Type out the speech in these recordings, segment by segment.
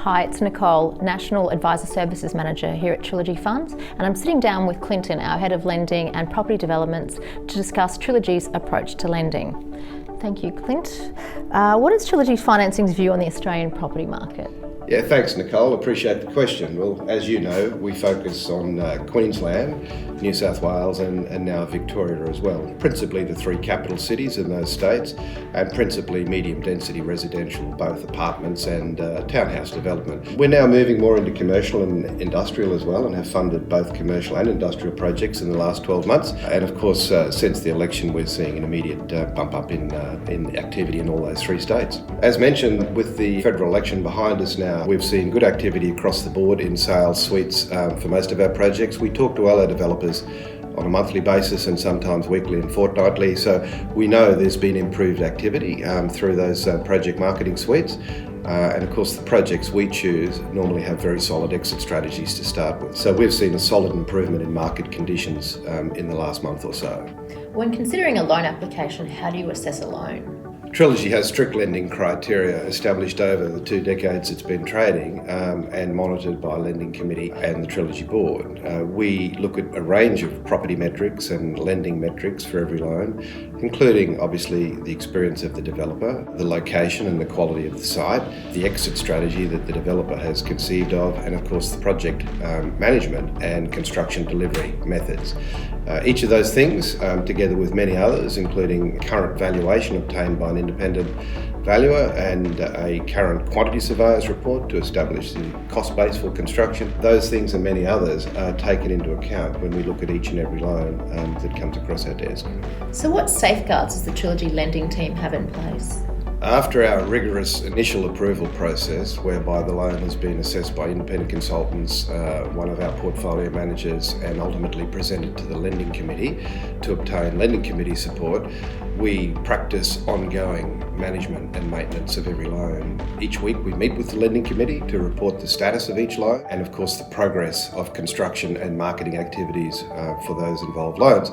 Hi, it's Nicole, National Advisor Services Manager here at Trilogy Funds, and I'm sitting down with Clinton, our Head of Lending and Property Developments, to discuss Trilogy's approach to lending. Thank you, Clint. What is Trilogy Financing's view on the Australian property market? Yeah, thanks, Nicole. Appreciate the question. Well, as you know, we focus on Queensland, New South Wales and now Victoria as well. Principally the three capital cities in those states, and principally medium density residential, both apartments and townhouse development. We're now moving more into commercial and industrial as well, and have funded both commercial and industrial projects in the last 12 months. And of course, since the election, we're seeing an immediate bump up in activity in all those three states. As mentioned, with the federal election behind us now, we've seen good activity across the board in sales suites for most of our projects. We talk to all our developers on a monthly basis and sometimes weekly and fortnightly, so we know there's been improved activity through those project marketing suites. And of course the projects we choose normally have very solid exit strategies to start with. So we've seen a solid improvement in market conditions in the last month or so. When considering a loan application, how do you assess a loan? Trilogy has strict lending criteria established over the 2 decades it's been trading and monitored by Lending Committee and the Trilogy Board. We look at a range of property metrics and lending metrics for every loan, including obviously the experience of the developer, the location and the quality of the site, the exit strategy that the developer has conceived of, and of course the project management and construction delivery methods. Each of those things, together with many others, including current valuation obtained by an independent valuer and a current quantity surveyor's report to establish the cost base for construction. Those things and many others are taken into account when we look at each and every loan that comes across our desk. So what safeguards does the Trilogy lending team have in place? After our rigorous initial approval process, whereby the loan has been assessed by independent consultants, one of our portfolio managers, and ultimately presented to the Lending Committee to obtain Lending Committee support, we practice ongoing management and maintenance of every loan. Each week we meet with the Lending Committee to report the status of each loan and of course the progress of construction and marketing activities for those involved loans.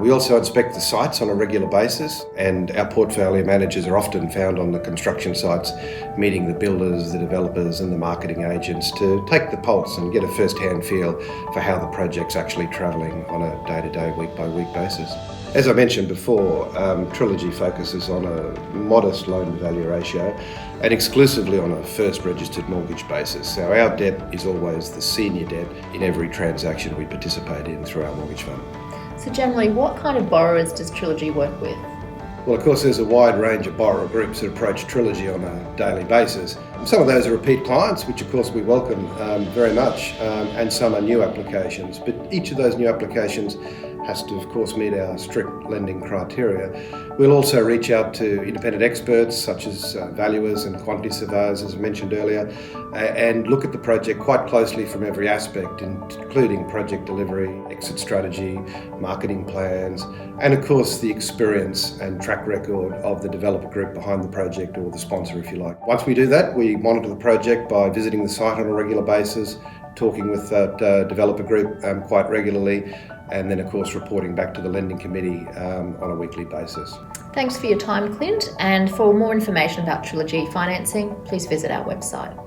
We also inspect the sites on a regular basis, and our portfolio managers are often found on the construction sites, meeting the builders, the developers and the marketing agents to take the pulse and get a first-hand feel for how the project's actually travelling on a day-to-day, week-by-week basis. As I mentioned before, Trilogy focuses on a modest loan-to-value ratio and exclusively on a first registered mortgage basis. So our debt is always the senior debt in every transaction we participate in through our mortgage fund. So generally, what kind of borrowers does Trilogy work with? Well, of course, there's a wide range of borrower groups that approach Trilogy on a daily basis. Some of those are repeat clients, which of course we welcome very much, and some are new applications. But each of those new applications has to, of course, meet our strict lending criteria. We'll also reach out to independent experts such as valuers and quantity surveyors, as I mentioned earlier, and look at the project quite closely from every aspect, including project delivery, exit strategy, marketing plans, and of course the experience and track record of the developer group behind the project, or the sponsor if you like. Once we do that, we monitor the project by visiting the site on a regular basis, talking with that developer group quite regularly, and then of course reporting back to the Lending Committee on a weekly basis. Thanks for your time, Clint, and for more information about Trilogy financing, please visit our website.